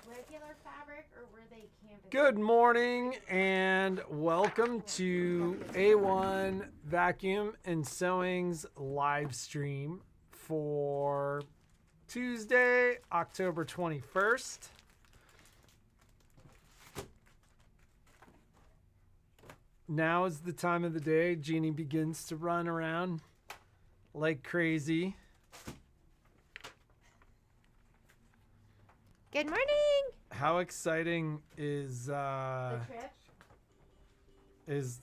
regular fabric or were they canvas? Good morning and welcome to A-1 Vacuum and Sewing's live stream for Tuesday, October 21st. Now is the time of the day Jeannie begins to run around like crazy. Good morning. How exciting is The trip?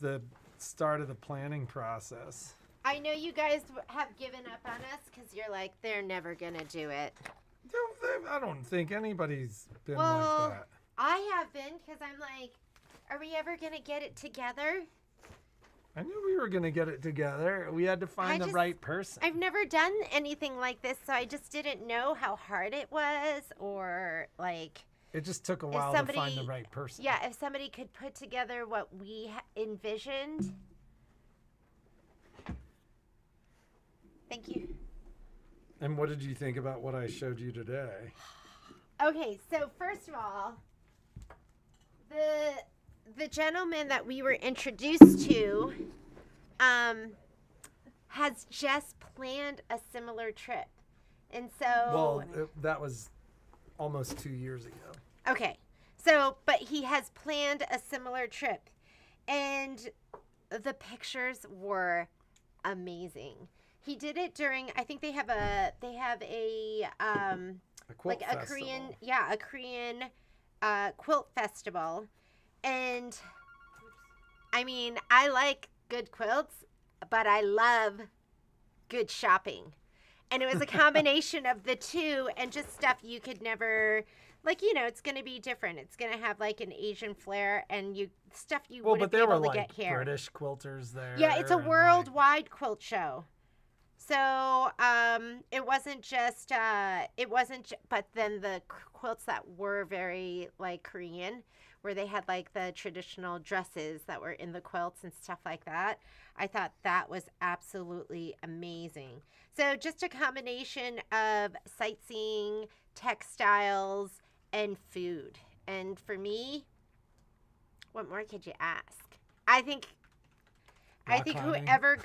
the start of the planning process? I know you guys have given up on us because you're like, they're never going to do it. I don't think anybody's been Well, like that. I have been because I'm like, are we ever going to get it together? I knew we were going to get it together. We had to find the right person. I've never done anything like this, so I just didn't know how hard it was or like... It just took a while to find the right person. Yeah, if somebody could put together what we envisioned. Thank you. And what did you think about what I showed you today? Okay, so first of all, the gentleman that we were introduced to has just planned a similar trip. And so... Well, that was almost 2 years ago. Okay, so, but he has planned a similar trip. And the pictures were amazing. He did it during, I think they have a quilt like a festival. Korean quilt festival. And I mean, I like good quilts, but I love good shopping. And it was a combination of the two and just stuff you could never, like, you know, it's going to be different. It's going to have like an Asian flair and stuff you wouldn't be able to get here. British quilters there. Yeah, it's a worldwide quilt show. So it wasn't just, but then the quilts that were very like Korean, where they had like the traditional dresses that were in the quilts and stuff like that. I thought that was absolutely amazing. So just a combination of sightseeing, textiles, and food. And for me, what more could you ask? I think whoever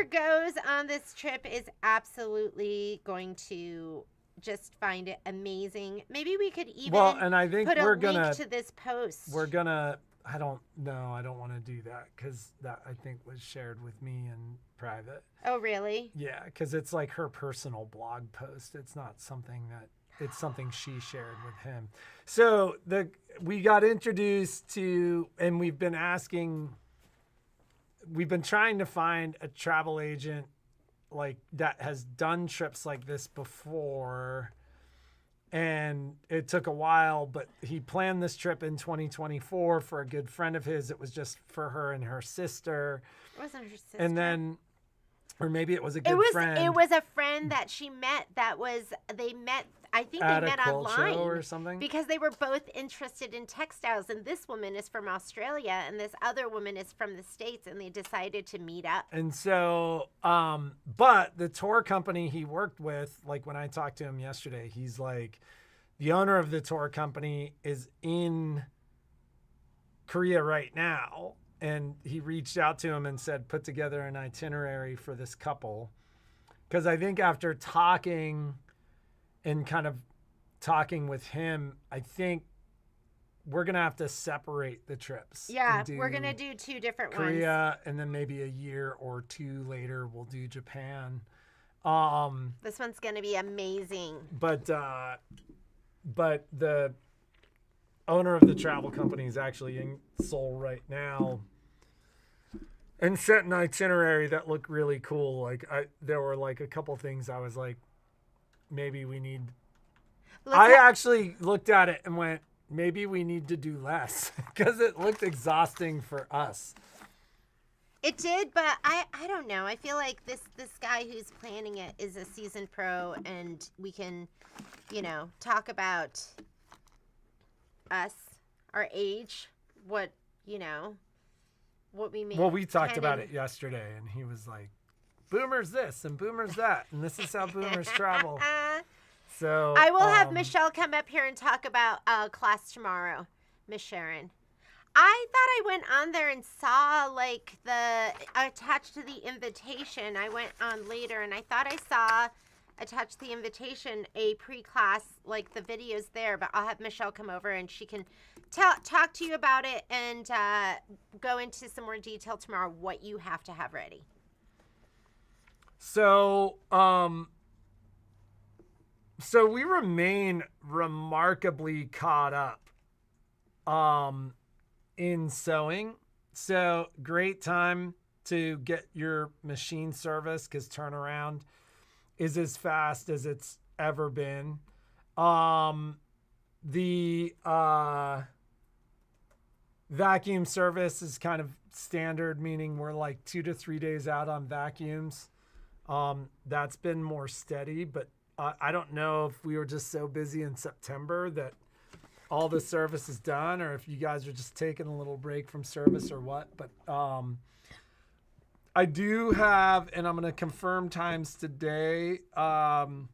goes on this trip is absolutely going to just find it amazing. Maybe we could even and I think put a we're link gonna to this post. I don't want to do that because that I think was shared with me in private. Oh, really? Yeah, because it's like her personal blog post. It's not something it's something she shared with him. So we got introduced to, and we've been trying to find a travel agent like that has done trips like this before. And it took a while, but he planned this trip in 2024 for a good friend of his. It was just for her and her sister. It wasn't her sister. And then, or maybe it was a good friend. It was a friend that she met I think they met online or something. Because they were both interested in textiles. And this woman is from Australia and this other woman is from the States, and they decided to meet up. And so, but the tour company he worked with, like when I talked to him yesterday, he's like, the owner of the tour company is in Korea right now. And he reached out to him and said, put together an itinerary for this couple. Because I think after talking with him, I think we're going to have to separate the trips. Yeah, we're going to do two different ones. Korea, and then maybe a year or two later, we'll do Japan. This one's going to be amazing. But the owner of the travel company is actually in Seoul right now and set an itinerary that looked really cool. Like there were like a couple things I was like, maybe we need... I actually looked at it and went, maybe we need to do less because it looked exhausting for us. It did, but I don't know. I feel like this guy who's planning it is a seasoned pro, and we can, talk about us, our age, what we mean. Well, we talked about it yesterday, and he was like, boomers this and boomers that, and this is how boomers travel. So I will have Michelle come up here and talk about class tomorrow, Miss Sharon. I thought I went on there and saw like the attached to the invitation. I went on later and I thought I saw attached to the invitation a pre-class, like the videos there, but I'll have Michelle come over and she can talk to you about it and go into some more detail tomorrow what you have to have ready. So so we remain remarkably caught up in sewing. So great time to get your machine service because turnaround is as fast as it's ever been. The vacuum service is kind of standard, meaning we're like 2 to 3 days out on vacuums. That's been more steady, but I don't know if we were just so busy in September that all the service is done, or if you guys are just taking a little break from service or what. But I do have, and I'm going to confirm times today, the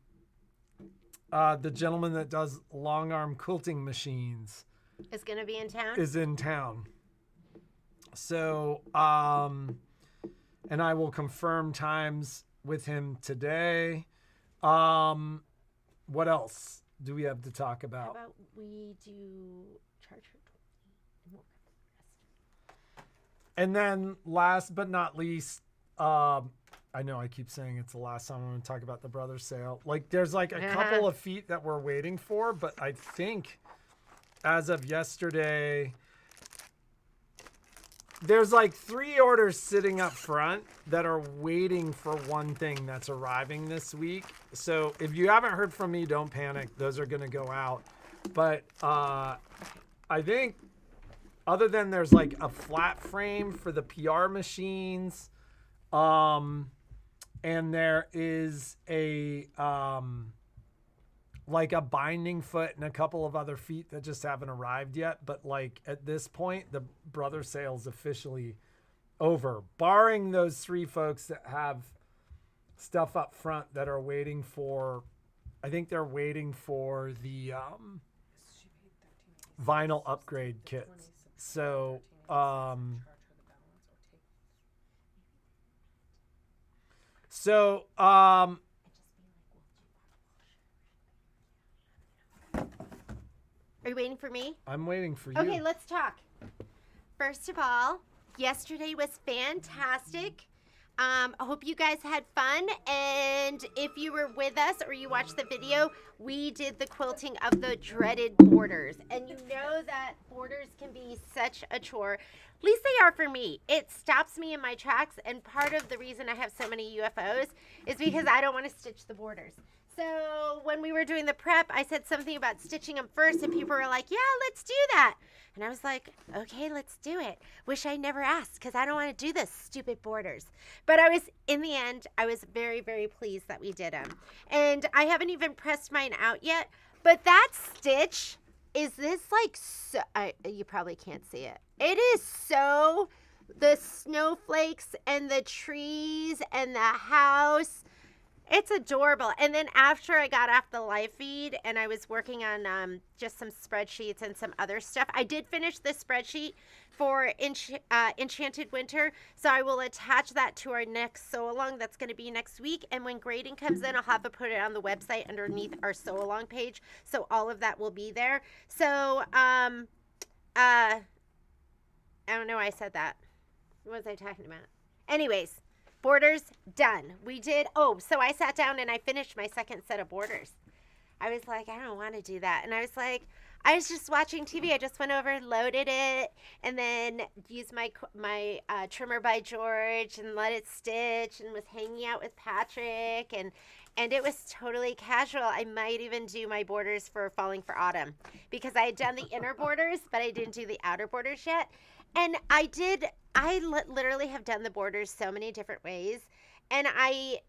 gentleman that does long arm quilting machines Is going to be in town? is in town. So, and I will confirm times with him today. What else do we have to talk about? How about we do charge for 20 And then last but not least, I know I keep saying it's the last time I'm going to talk about the brother sale. Like there's like a couple of feet that we're waiting for, but I think as of yesterday, there's like 3 orders sitting up front that are waiting for one thing that's arriving this week. So if you haven't heard from me, don't panic. Those are going to go out. But I think other than there's like a flat frame for the PR machines, and there is a like a binding foot and a couple of other feet that just haven't arrived yet. But like at this point, the brother sale's officially over, barring those 3 folks that have stuff up front that are waiting for, I think they're waiting for the vinyl upgrade kits. So, are you waiting for me? I'm waiting for you. Okay, let's talk. First of all, yesterday was fantastic. I hope you guys had fun. And if you were with us or you watched the video, we did the quilting of the dreaded borders. And you know that borders can be such a chore. At least they are for me. It stops me in my tracks. And part of the reason I have so many UFOs is because I don't want to stitch the borders. So when we were doing the prep, I said something about stitching them first, and people were like, yeah, let's do that. And I was like, okay, let's do it. Wish I never asked because I don't want to do this stupid borders. But in the end, I was very, very pleased that we did them. And I haven't even pressed mine out yet, but that stitch is this like, so, you probably can't see it. It is so, the snowflakes and the trees and the house, it's adorable. And then after I got off the live feed and I was working on just some spreadsheets and some other stuff, I did finish this spreadsheet for Enchanted Winter. So I will attach that to our next sew along. That's going to be next week. And when grading comes in, I'll have to put it on the website underneath our sew along page. So all of that will be there. So I don't know why I said that. What was I talking about? Anyways. Borders done. We did. So I sat down and I finished my second set of borders. I was like, I don't want to do that. And I was like, I was just watching TV. I just went over, loaded it, and then used my trimmer by George and let it stitch and was hanging out with Patrick. And it was totally casual. I might even do my borders for Falling for Autumn because I had done the inner borders, but I didn't do the outer borders yet. And I literally have done the borders so many different ways. And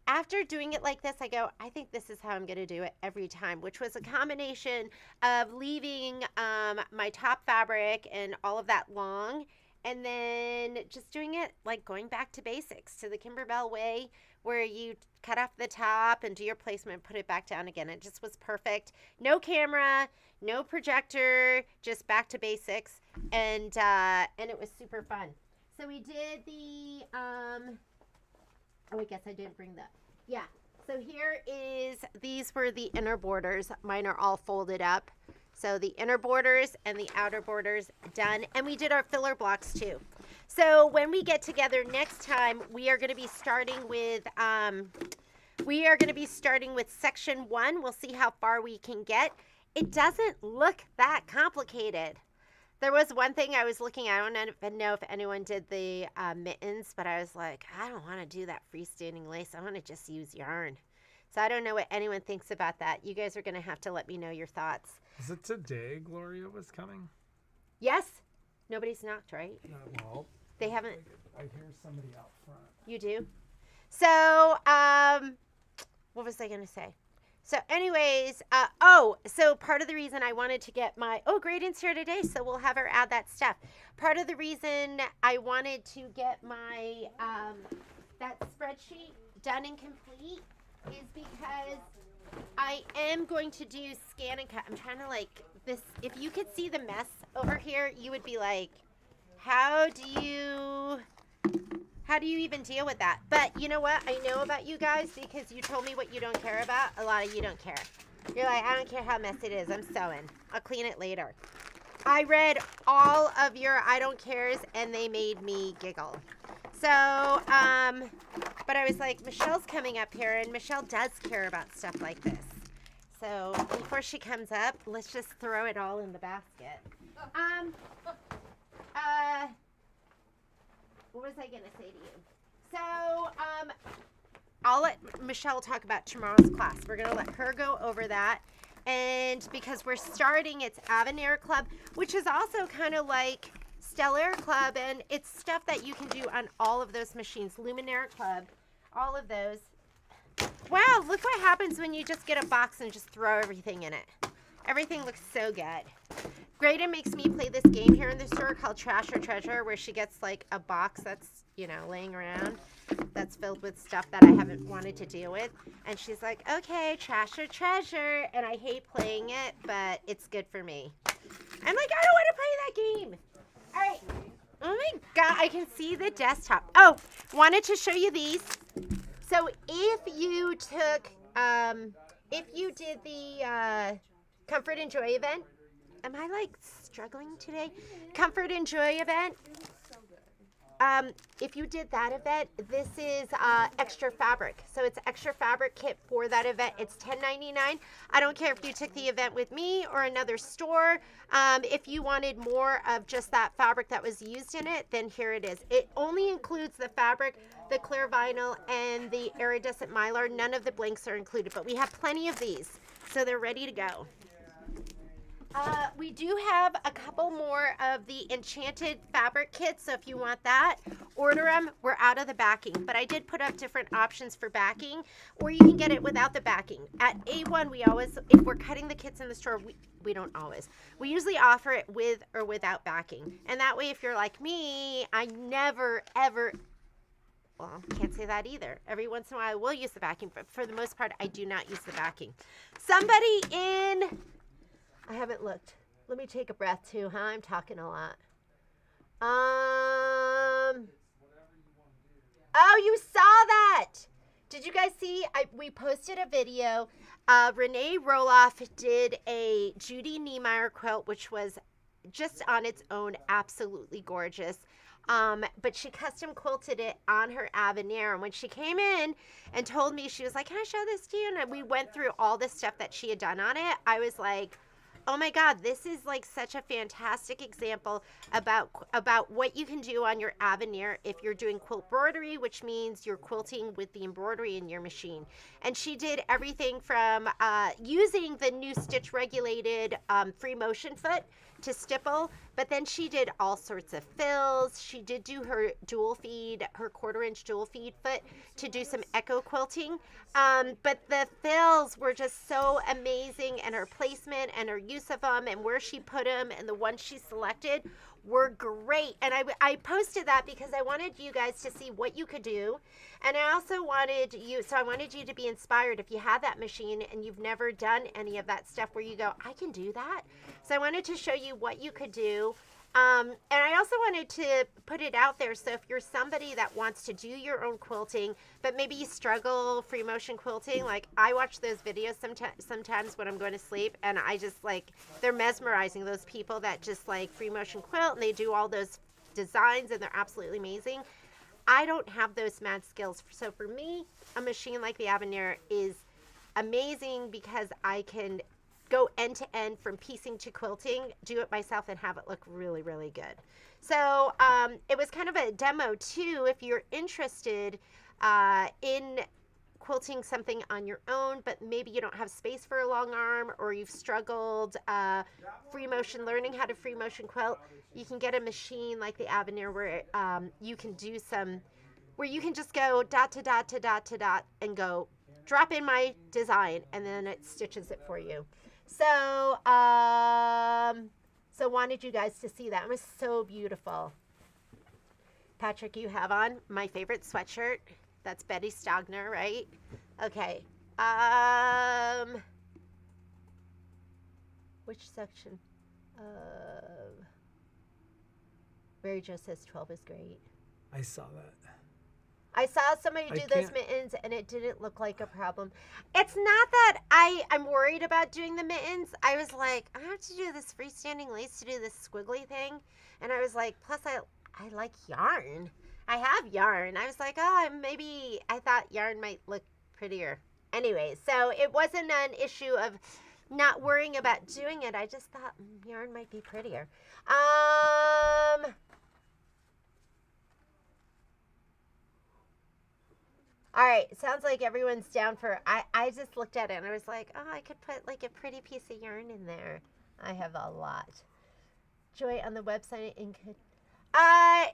after doing it like this, I go, I think this is how I'm going to do it every time, which was a combination of leaving my top fabric and all of that long, and then just doing it like going back to basics, to the Kimberbell way, where you cut off the top and do your placement, put it back down again. It just was perfect. No camera, no projector, just back to basics, and it was super fun. So we did the oh, I guess I didn't bring that. Yeah. So here is, these were the inner borders. Mine are all folded up. So the inner borders and the outer borders done. And we did our filler blocks too. So when we get together next time, we are going to be starting with section 1. We'll see how far we can get. It doesn't look that complicated. There was one thing I was looking at. I don't even know if anyone did the mittens, but I was like, I don't want to do that freestanding lace. I want to just use yarn. So I don't know what anyone thinks about that. You guys are going to have to let me know your thoughts. Is it today Gloria was coming? Yes. Nobody's knocked, right? Well, they haven't. I hear somebody out front. You do? So, what was I going to say? So anyways, so part of the reason I wanted to get my, Graydon's here today, so we'll have her add that stuff. Part of the reason I wanted to get my, that spreadsheet done and complete is because I am going to do scan and cut. I'm trying to this, if you could see the mess over here, you would be like, how do you even deal with that? But you know what? I know about you guys because you told me what you don't care about. A lot of you don't care. You're like, I don't care how messy it is. I'm sewing. I'll clean it later. I read all of your I don't cares and they made me giggle. So, but I was like, Michelle's coming up here and Michelle does care about stuff like this. So before she comes up, let's just throw it all in the basket. What was I going to say to you? So, I'll let Michelle talk about tomorrow's class. We're going to let her go over that. And because we're starting, it's Avenir Club, which is also kind of like Stellar Club. And it's stuff that you can do on all of those machines. Luminaire Club, all of those. Wow, look what happens when you just get a box and just throw everything in it. Everything looks so good. Graydon makes me play this game here in the store called Trash or Treasure, where she gets like a box that's, laying around that's filled with stuff that I haven't wanted to deal with. And she's like, okay, trash or treasure. And I hate playing it, but it's good for me. I'm like, I don't want to play that game. All right. Oh my God, I can see the desktop. Oh, wanted to show you these. So if you took, if you did the Comfort and Joy event, am I like struggling today? Comfort and Joy event. If you did that event, this is extra fabric. So it's extra fabric kit for that event. It's $10.99. I don't care if you took the event with me or another store. If you wanted more of just that fabric that was used in it, then here it is. It only includes the fabric, the clear vinyl, and the iridescent mylar. None of the blanks are included, but we have plenty of these, so they're ready to go. We do have a couple more of the enchanted fabric kits, so if you want that, order them. We're out of the backing, but I did put up different options for backing, or you can get it without the backing. At A-1, we always, if we're cutting the kits in the store, we don't always. We usually offer it with or without backing, and that way if you're like me, I never, ever, well, can't say that either. Every once in a while I will use the backing, but for the most part, I do not use the backing. Somebody in... I haven't looked. Let me take a breath too, huh? I'm talking a lot. Oh, you saw that. Did you guys see? We posted a video. Renee Roloff did a Judy Niemeyer quilt, which was just on its own absolutely gorgeous. But she custom quilted it on her Avenir. And when she came in and told me, she was like, can I show this to you? And we went through all the stuff that she had done on it. I was like, oh my God, this is like such a fantastic example about what you can do on your Avenir if you're doing quilt embroidery, which means you're quilting with the embroidery in your machine. And she did everything from using the new stitch regulated free motion foot to stipple, but then she did all sorts of fills. She did do her dual feed, her 1/4-inch dual feed foot to do some echo quilting. But the fills were just so amazing, and her placement and her use of them and where she put them and the ones she selected were great. And I posted that because I wanted you guys to see what you could do. And I also wanted you to be inspired if you have that machine and you've never done any of that stuff where you go, I can do that. So I wanted to show you what you could do. And I also wanted to put it out there. So if you're somebody that wants to do your own quilting, but maybe you struggle free motion quilting, like I watch those videos sometimes when I'm going to sleep, and I just like, they're mesmerizing, those people that just like free motion quilt and they do all those designs and they're absolutely amazing. I don't have those mad skills. So for me, a machine like the Avenir is amazing because I can go end to end from piecing to quilting, do it myself, and have it look really, really good. So it was kind of a demo too if you're interested in quilting something on your own, but maybe you don't have space for a long arm, or you've struggled free motion, learning how to free motion quilt. You can get a machine like the Avenir where you can do where you can just go dot to dot to dot to dot and go drop in my design, and then it stitches it for you. So, wanted you guys to see that. It was so beautiful. Patrick, you have on my favorite sweatshirt. That's Betty Stogner, right? Okay. Which section of Mary Jo says 12 is great. I saw that. I saw somebody do those mittens and it didn't look like a problem. It's not that I'm worried about doing the mittens. I was like, I have to do this freestanding lace to do this squiggly thing. And I was like, plus I like yarn. I have yarn. I was like, maybe I thought yarn might look prettier. Anyway, so it wasn't an issue of not worrying about doing it. I just thought yarn might be prettier. All right, sounds like everyone's down for, I just looked at it and I was like, I could put like a pretty piece of yarn in there. I have a lot. Joy on the website and could,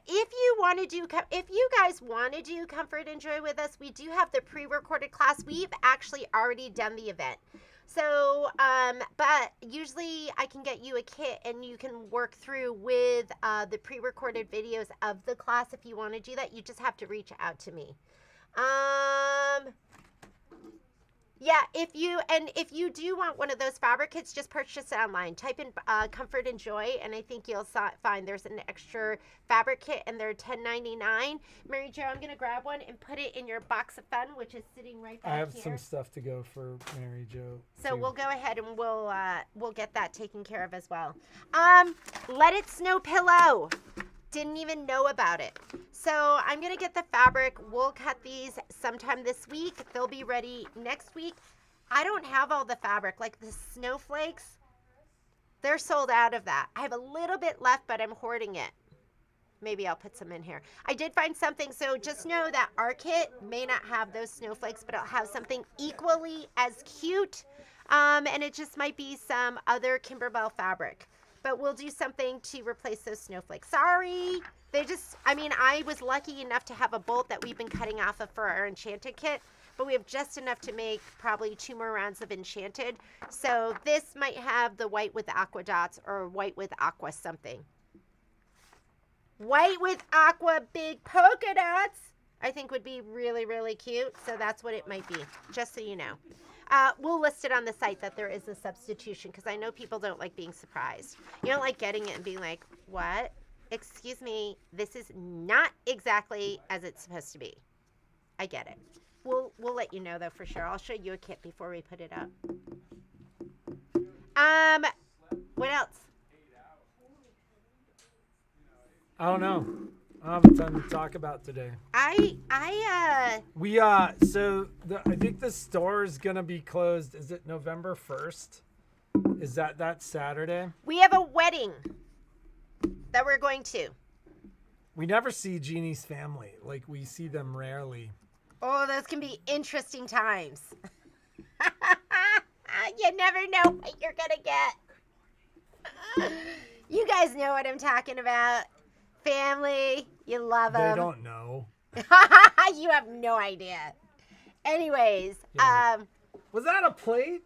if you guys want to do Comfort and Joy with us, we do have the pre-recorded class. We've actually already done the event. So, but usually I can get you a kit and you can work through with the pre-recorded videos of the class. If you want to do that, you just have to reach out to me. Yeah, if you do want one of those fabric kits, just purchase it online. Type in Comfort and Joy, and I think you'll find there's an extra fabric kit, and they're $10.99. Mary Jo, I'm gonna grab one and put it in your box of fun, which is sitting right back here. I have some stuff to go for Mary Jo. So we'll go ahead and we'll get that taken care of as well. Let It Snow pillow. Didn't even know about it. So I'm going to get the fabric. We'll cut these sometime this week. They'll be ready next week. I don't have all the fabric. Like the snowflakes, they're sold out of that. I have a little bit left, but I'm hoarding it. Maybe I'll put some in here. I did find something. So just know that our kit may not have those snowflakes, but it'll have something equally as cute. And it just might be some other Kimberbell fabric. But we'll do something to replace those snowflakes. Sorry. I was lucky enough to have a bolt that we've been cutting off of for our Enchanted kit, but we have just enough to make probably 2 more rounds of Enchanted. So this might have the white with aqua dots or white with aqua something. White with aqua big polka dots, I think would be really, really cute. So that's what it might be, just so you know. We'll list it on the site that there is a substitution because I know people don't like being surprised. You don't like getting it and being like, what? Excuse me, this is not exactly as it's supposed to be. I get it. We'll let you know though for sure. I'll show you a kit before we put it up. What else? I don't know. I don't have a ton to talk about today. I think the store is gonna be closed. Is it November 1st? Is that Saturday? We have a wedding that we're going to. We never see Jeannie's family. Like, we see them rarely. Oh, those can be interesting times. You never know what you're gonna get. You guys know what I'm talking about. Family, you love them. They don't know. You have no idea. Anyways, yeah. Was that a plate?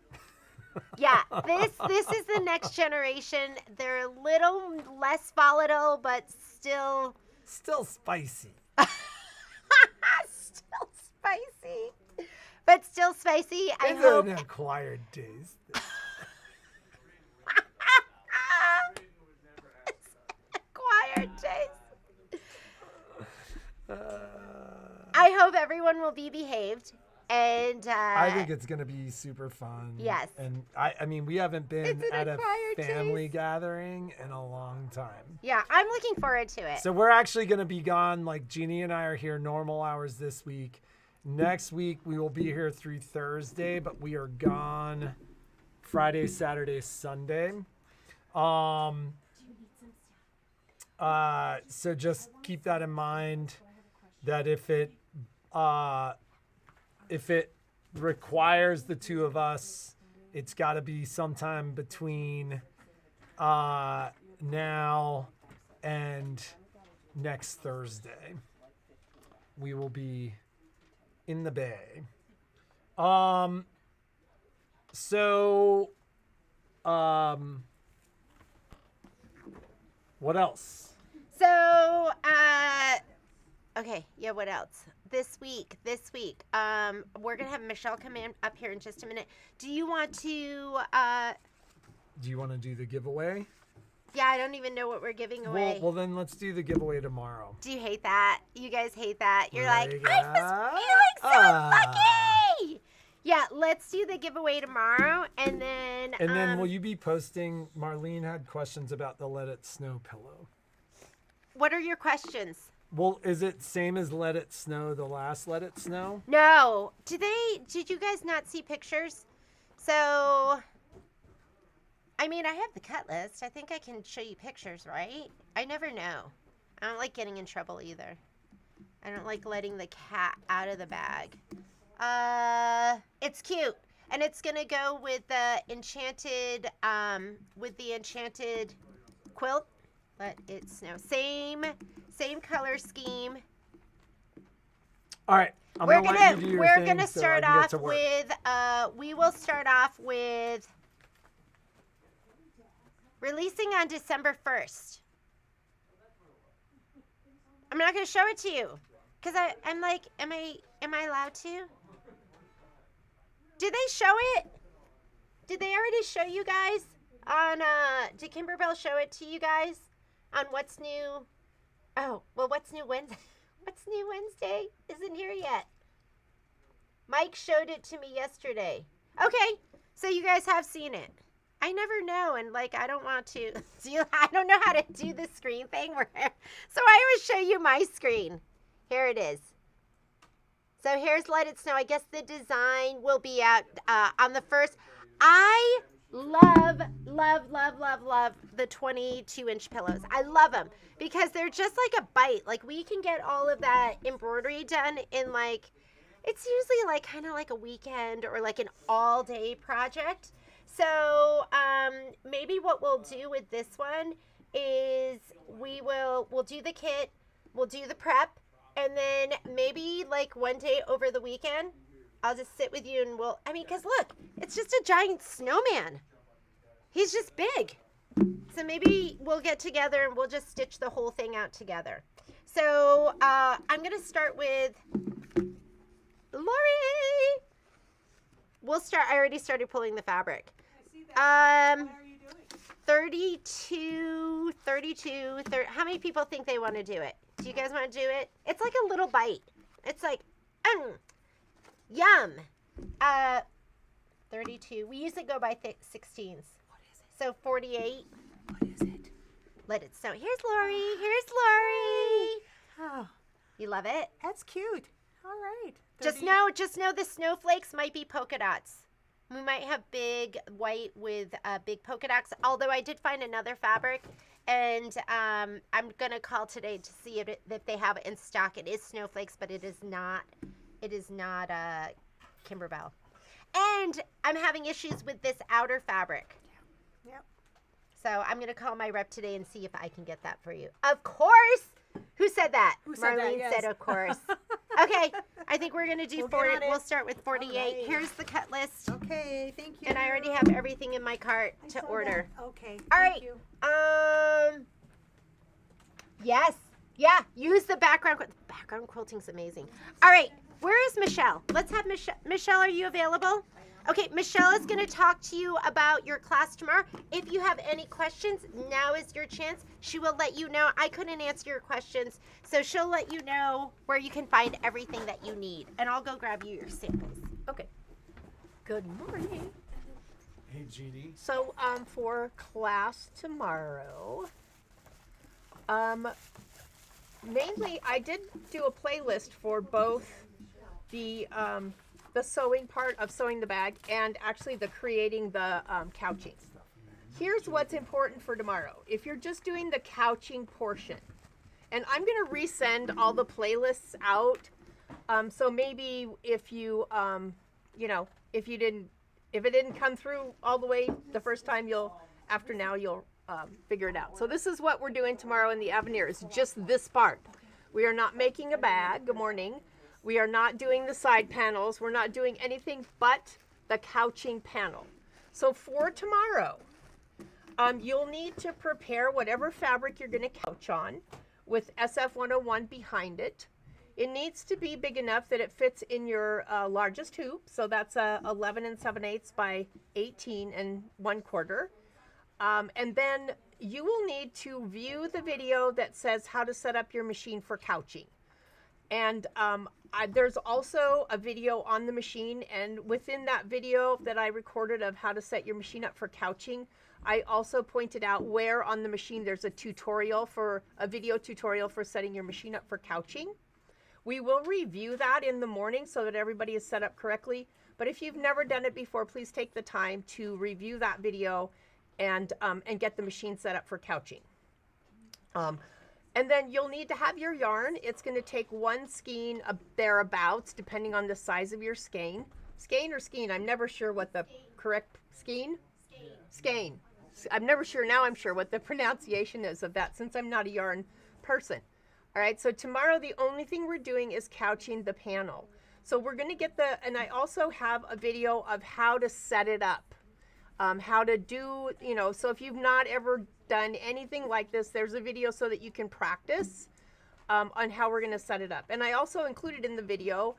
Yeah, this is the next generation. They're a little less volatile, but still spicy. still spicy. But still spicy. I It's hope. an acquired taste. Acquired taste. I hope everyone will be behaved. And I think it's going to be super fun. Yes. And I mean, we haven't been It's an at a acquired family taste. gathering in a long time. Yeah, I'm looking forward to it. So we're actually going to be gone. Like Jeannie and I are here normal hours this week. Next week, we will be here through Thursday, but we are gone Friday, Saturday, Sunday. So just keep that in mind that if it requires the two of us, it's got to be sometime between now and next Thursday. We will be in the Bay. What else? So, okay, yeah, what else? This week, we're going to have Michelle come in up here in just a minute. Do you want to, Do you want to do the giveaway? yeah, I don't even know what we're giving away. Well, then let's do the giveaway tomorrow. Do you hate that? You guys hate that? You're Like, like, I was feeling so lucky! Yeah, let's do the giveaway tomorrow, and then... And then will you be posting, Marlene had questions about the Let It Snow pillow. What are your questions? Well, is it same as Let It Snow, the last Let It Snow? No. Did you guys not see pictures? So, I mean, I have the cut list. I think I can show you pictures, right? I never know. I don't like getting in trouble either. I don't like letting the cat out of the bag. It's cute. And it's going to go with the enchanted quilt. Let it snow. Same color scheme. All right. We're gonna start off with we will start off with releasing on December 1st. I'm not gonna show it to you because I'm like, am I allowed to? Did they show it? Did they already show you guys on did Kimberbell show it to you guys on what's new? Oh, well, what's new Wednesday? What's new Wednesday isn't here yet. Mike showed it to me yesterday. Okay, so you guys have seen it. I never know, and like I don't want to. I don't know how to do the screen thing. So I always show you my screen. Here it is. So here's Let It Snow. I guess the design will be out on the 1st. I love the 22-inch pillows. I love them because they're just like a bite. Like we can get all of that embroidery done in like, it's usually like kind of like a weekend or like an all-day project. So maybe what we'll do with this one is we'll do the kit, we'll do the prep, and then maybe like one day over the weekend, I'll just sit with you and because look, it's just a giant snowman. He's just big. So maybe we'll get together and we'll just stitch the whole thing out together. So I'm going to start with Lori. I already started pulling the fabric. I see that. What are you doing? 32, how many people think they want to do it? Do you guys want to do it? It's like a little bite. It's like, yum. 32. We usually go by 16s. What is it? So 48. What is it? Let it snow. Here's Lori. Here's Lori. Oh, You love it? that's cute. All right. Just know the snowflakes might be polka dots. We might have big white with big polka dots. Although I did find another fabric, and I'm gonna call today to see if they have it in stock. It is snowflakes, but it is not. It is not Kimberbell. And I'm having issues with this outer fabric. Yep. So I'm gonna call my rep today and see if I can get that for you. Of course, Who said that? Who said that? Marlene Yes. said, of course. Okay, I think we're gonna do We'll get 40. on it. We'll start with 48. Alright. Here's the cut list, Okay, thank you. and I already have everything in my cart I to saw order. that. Okay, All thank right. you. Yes. Yeah. Use the background. Background quilting's amazing. All right. Where is Michelle? Let's have Michelle. Michelle, are you available? Okay. Michelle is going to talk to you about your class tomorrow. If you have any questions, now is your chance. She will let you know. I couldn't answer your questions, so she'll let you know where you can find everything that you need, and I'll go grab you your samples. Okay. Good morning. Hey, GD. So, for class tomorrow, mainly I did do a playlist for both the sewing part of sewing the bag and actually the creating the couching. Here's what's important for tomorrow. If you're just doing the couching portion, and I'm gonna resend all the playlists out. So maybe if you, you know, if it didn't come through all the way the first time, you'll figure it out. So this is what we're doing tomorrow in the Avenir. It's just this part. We are not making a bag. Good morning. We are not doing the side panels. We're not doing anything but the couching panel. So for tomorrow, you'll need to prepare whatever fabric you're going to couch on with SF101 behind it. It needs to be big enough that it fits in your largest hoop. So that's 11 7/8 by 18 1/4. And then you will need to view the video that says how to set up your machine for couching. And there's also a video on the machine, and within that video that I recorded of how to set your machine up for couching, I also pointed out where on the machine there's a video tutorial for setting your machine up for couching. We will review that in the morning so that everybody is set up correctly. But if you've never done it before, please take the time to review that video and get the machine set up for couching. And then you'll need to have your yarn. It's going to take one skein thereabouts, depending on the size of your skein. Skein or skein? I'm never sure what the correct skein? Skein. I'm never sure. Now I'm sure what the pronunciation is of that, since I'm not a yarn person. All right, so tomorrow the only thing we're doing is couching the panel. So we're going to get and I also have a video of how to set it up. How to do, so if you've not ever done anything like this, there's a video so that you can practice on how we're going to set it up. And I also included in the video,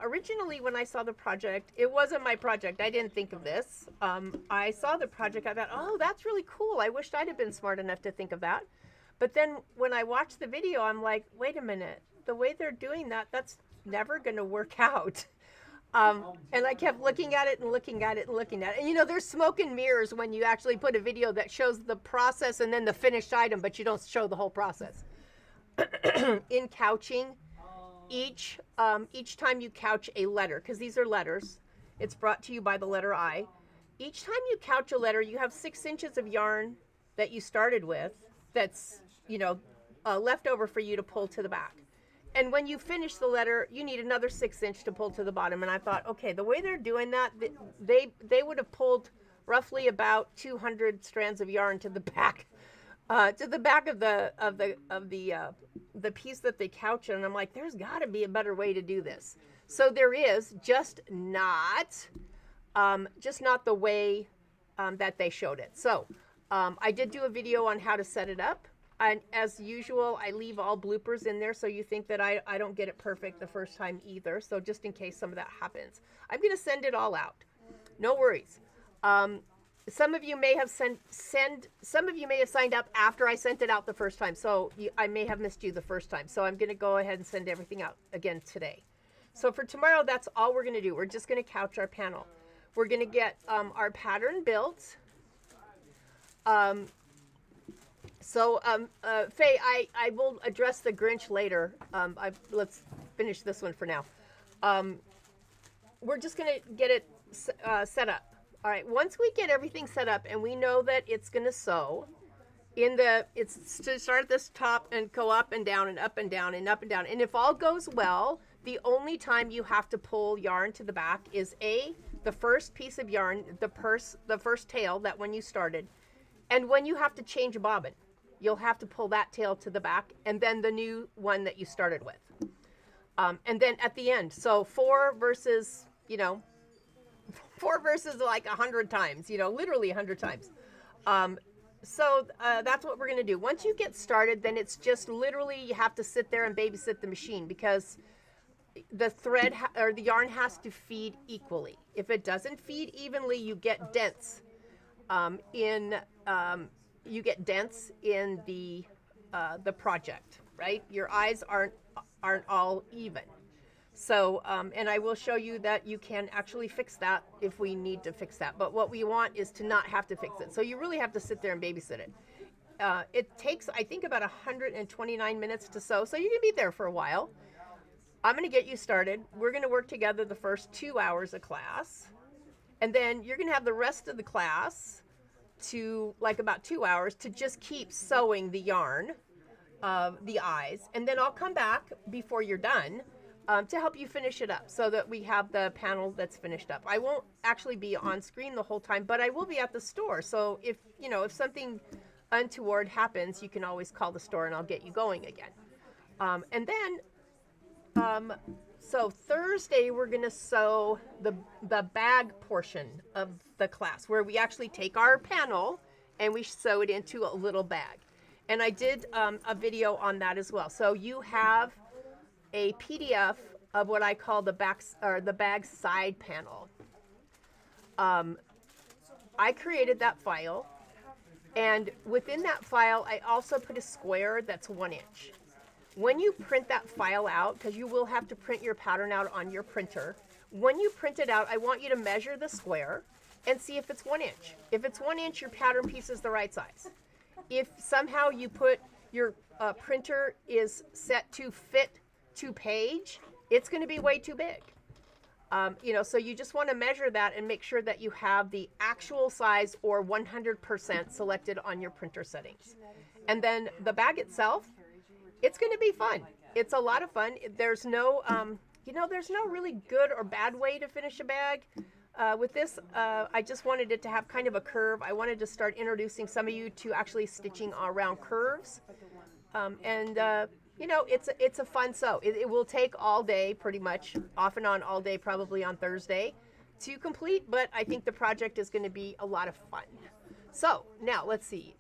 originally when I saw the project, it wasn't my project. I didn't think of this. I saw the project, I thought, oh, that's really cool. I wished I'd have been smart enough to think of that. But then when I watched the video, I'm like, wait a minute, the way they're doing that, that's never going to work out. And I kept looking at it and looking at it and looking at it. And there's smoke and mirrors when you actually put a video that shows the process and then the finished item, but you don't show the whole process. In couching, each time you couch a letter, because these are letters, it's brought to you by the letter I. Each time you couch a letter, you have 6 inches of yarn that you started with that's, left over for you to pull to the back. And when you finish the letter, you need another 6 inch to pull to the bottom. And I thought, okay, the way they're doing that, they would have pulled roughly about 200 strands of yarn to the back of the piece that they couch on. And I'm like, there's got to be a better way to do this. So there is, just not the way that they showed it. So I did do a video on how to set it up. And as usual, I leave all bloopers in there so you think that I don't get it perfect the first time either. So just in case some of that happens, I'm going to send it all out. No worries. Some of you may have some of you may have signed up after I sent it out the first time. So I may have missed you the first time. So I'm going to go ahead and send everything out again today. So for tomorrow, that's all we're going to do. We're just going to couch our panel. We're going to get our pattern built. Faye, I will address the Grinch later. Let's finish this one for now. We're just going to get it set up. All right, once we get everything set up and we know that it's going to sew, it's to start at this top and go up and down and up and down and up and down. And if all goes well, the only time you have to pull yarn to the back is the first piece of yarn, the first tail, that when you started, and when you have to change a bobbin. you'll have to pull that tail to the back, and then the new one that you started with. And then at the end, so 4 versus, 4 versus like 100 times, literally 100 times. So that's what we're going to do. Once you get started, then it's just literally you have to sit there and babysit the machine, because the thread or the yarn has to feed equally. If it doesn't feed evenly, you get dents in the project, right? Your eyes aren't all even. So, and I will show you that you can actually fix that if we need to fix that. But what we want is to not have to fix it. So you really have to sit there and babysit it. It takes, I think, about 129 minutes to sew. So you can be there for a while. I'm going to get you started. We're going to work together the first 2 hours of class. And then you're going to have the rest of the class to like about 2 hours to just keep sewing the yarn of the eyes. And then I'll come back before you're done to help you finish it up so that we have the panel that's finished up. I won't actually be on screen the whole time, but I will be at the store. So if something untoward happens, you can always call the store and I'll get you going again. And then, so Thursday we're going to sew the bag portion of the class, where we actually take our panel and we sew it into a little bag. And I did a video on that as well. So you have a PDF of what I call the bag side panel. I created that file, and within that file I also put a square that's 1 inch. When you print that file out, because you will have to print your pattern out on your printer, when you print it out, I want you to measure the square and see if it's 1 inch. If it's 1 inch, your pattern piece is the right size. If somehow you put your printer is set to fit to page, it's going to be way too big. So you just want to measure that and make sure that you have the actual size or 100% selected on your printer settings. And then the bag itself, it's going to be fun. It's a lot of fun. There's no, there's no really good or bad way to finish a bag. With this, I just wanted it to have kind of a curve. I wanted to start introducing some of you to actually stitching around curves. It's a fun sew. It will take all day, pretty much, off and on all day, probably on Thursday, to complete. But I think the project is going to be a lot of fun. So now let's see.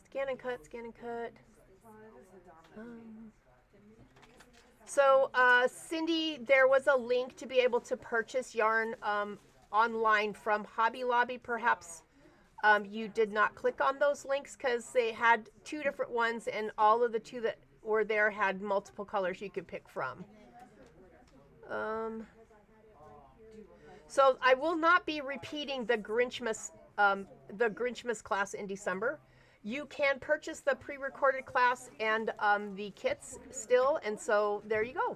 Scan and cut, scan and cut. Cindy, there was a link to be able to purchase yarn online from Hobby Lobby. Perhaps you did not click on those links because they had 2 different ones, and all of the 2 that were there had multiple colors you could pick from. So I will not be repeating the Grinchmas class in December. You can purchase the pre-recorded class and the kits still, and so there you go.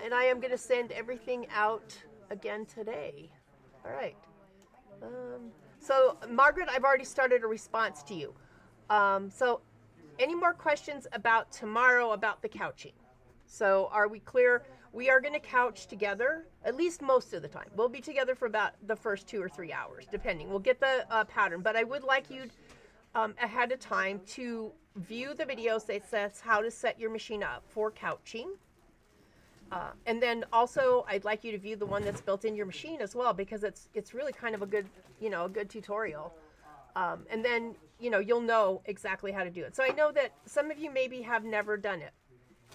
And I am going to send everything out again today. All right. So Margaret, I've already started a response to you. So any more questions about tomorrow about the couching? So are we clear? We are going to couch together, at least most of the time. We'll be together for about the first 2 or 3 hours, depending. We'll get the pattern, but I would like you ahead of time to view the videos that says how to set your machine up for couching. And then also I'd like you to view the one that's built in your machine as well, because it's really kind of a good, a good tutorial. And then, you'll know exactly how to do it. So I know that some of you maybe have never done it.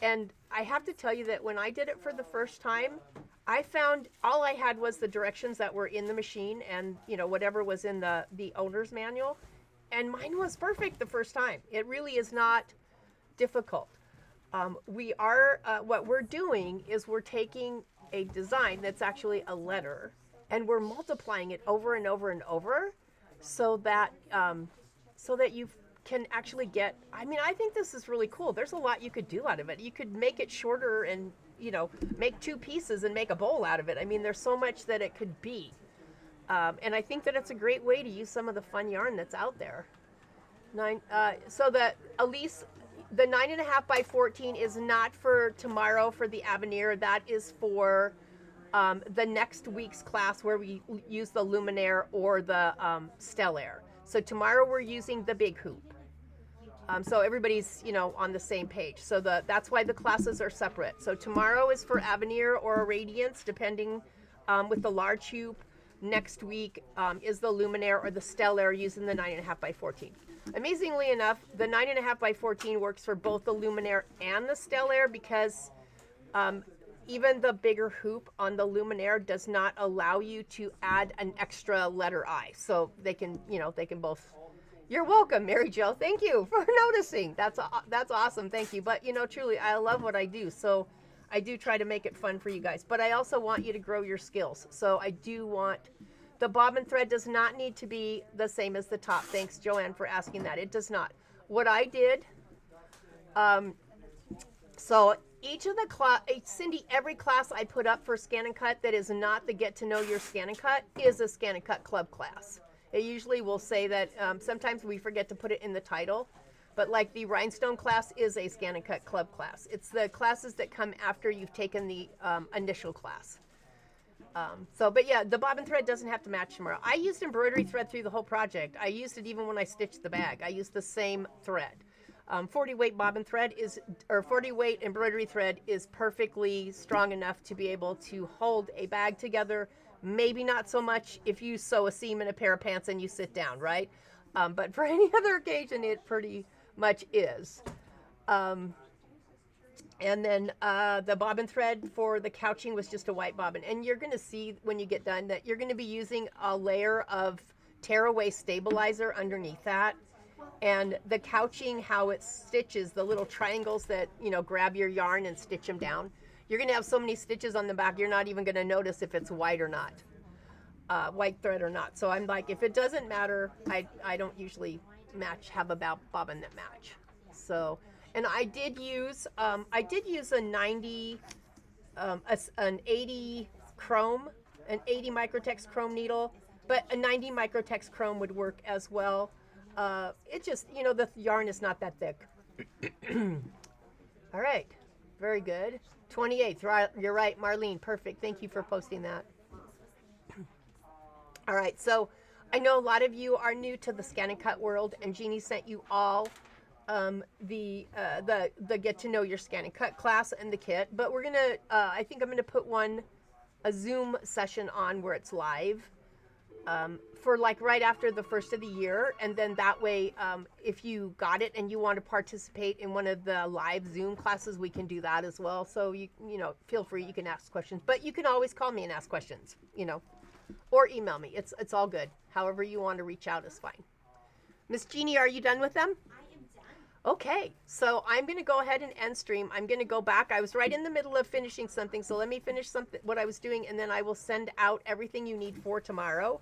And I have to tell you that when I did it for the first time, I found all I had was the directions that were in the machine and, whatever was in the owner's manual. And mine was perfect the first time. It really is not difficult. What we're doing is we're taking a design that's actually a letter, and we're multiplying it over and over and over, so that you can actually get. I think this is really cool. There's a lot you could do out of it. You could make it shorter and make 2 pieces and make a bowl out of it. there's so much that it could be. And I think that it's a great way to use some of the fun yarn that's out there. So that Elise, the 9.5 by 14 is not for tomorrow for the Avenir. That is for the next week's class, where we use the Luminaire or the Stellaire. So tomorrow we're using the big hoop. So everybody's, on the same page. So that's why the classes are separate. So tomorrow is for Avenir or Radiance, depending with the large hoop. Next week is the Luminaire or the Stellaire using the 9.5 by 14. Amazingly enough, the 9.5 by 14 works for both the Luminaire and the Stellaire because even the bigger hoop on the Luminaire does not allow you to add an extra letter I. So they can both. You're welcome, Mary Jo. Thank you for noticing. That's awesome. Thank you. But truly, I love what I do. So I do try to make it fun for you guys. But I also want you to grow your skills. So I do want the bobbin thread does not need to be the same as the top. Thanks, Joanne, for asking that. It does not. What I did, so each of the Cindy, every class I put up for Scan and Cut that is not the Get to Know Your Scan and Cut is a Scan and Cut Club class. It usually will say that sometimes we forget to put it in the title, but like the Rhinestone class is a Scan and Cut Club class. It's the classes that come after you've taken the initial class. But yeah, the bobbin thread doesn't have to match tomorrow. I used embroidery thread through the whole project. I used it even when I stitched the bag. I used the same thread. 40 weight bobbin thread 40 weight embroidery thread is perfectly strong enough to be able to hold a bag together. Maybe not so much if you sew a seam in a pair of pants and you sit down, right? But for any other occasion, it pretty much is. And then the bobbin thread for the couching was just a white bobbin. And you're going to see when you get done that you're going to be using a layer of tearaway stabilizer underneath that. And the couching, how it stitches, the little triangles that, grab your yarn and stitch them down. You're going to have so many stitches on the back, you're not even going to notice if it's white or not, white thread or not. So I'm like, if it doesn't matter, I don't usually have a bobbin that match. So, and I did use a 90, an 80 chrome, an 80 microtex chrome needle, but a 90 microtex chrome would work as well. It just, the yarn is not that thick. All right. Very good. 28th. You're right, Marlene. Perfect. Thank you for posting that. All right. So I know a lot of you are new to the Scan and Cut world, and Jeannie sent you all the Get to Know Your Scan and Cut class and the kit. But we're gonna. I think I'm gonna put a Zoom session on where it's live. For like right after the first of the year, and then that way if you got it and you want to participate in one of the live Zoom classes, we can do that as well. So you feel free, you can ask questions, but you can always call me and ask questions, or email me. It's all good. However you want to reach out is fine. Miss Jeannie, are you done with them? I am done. Okay, so I'm going to go ahead and end stream. I'm going to go back. I was right in the middle of finishing something, so let me finish what I was doing, and then I will send out everything you need for tomorrow.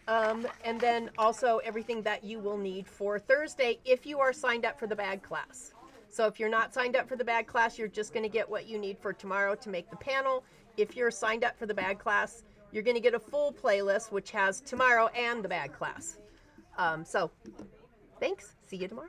And then also everything that you will need for Thursday if you are signed up for the bag class. So if you're not signed up for the bag class, you're just going to get what you need for tomorrow to make the panel. If you're signed up for the bag class, you're going to get a full playlist, which has tomorrow and the bag class. So thanks. See you tomorrow.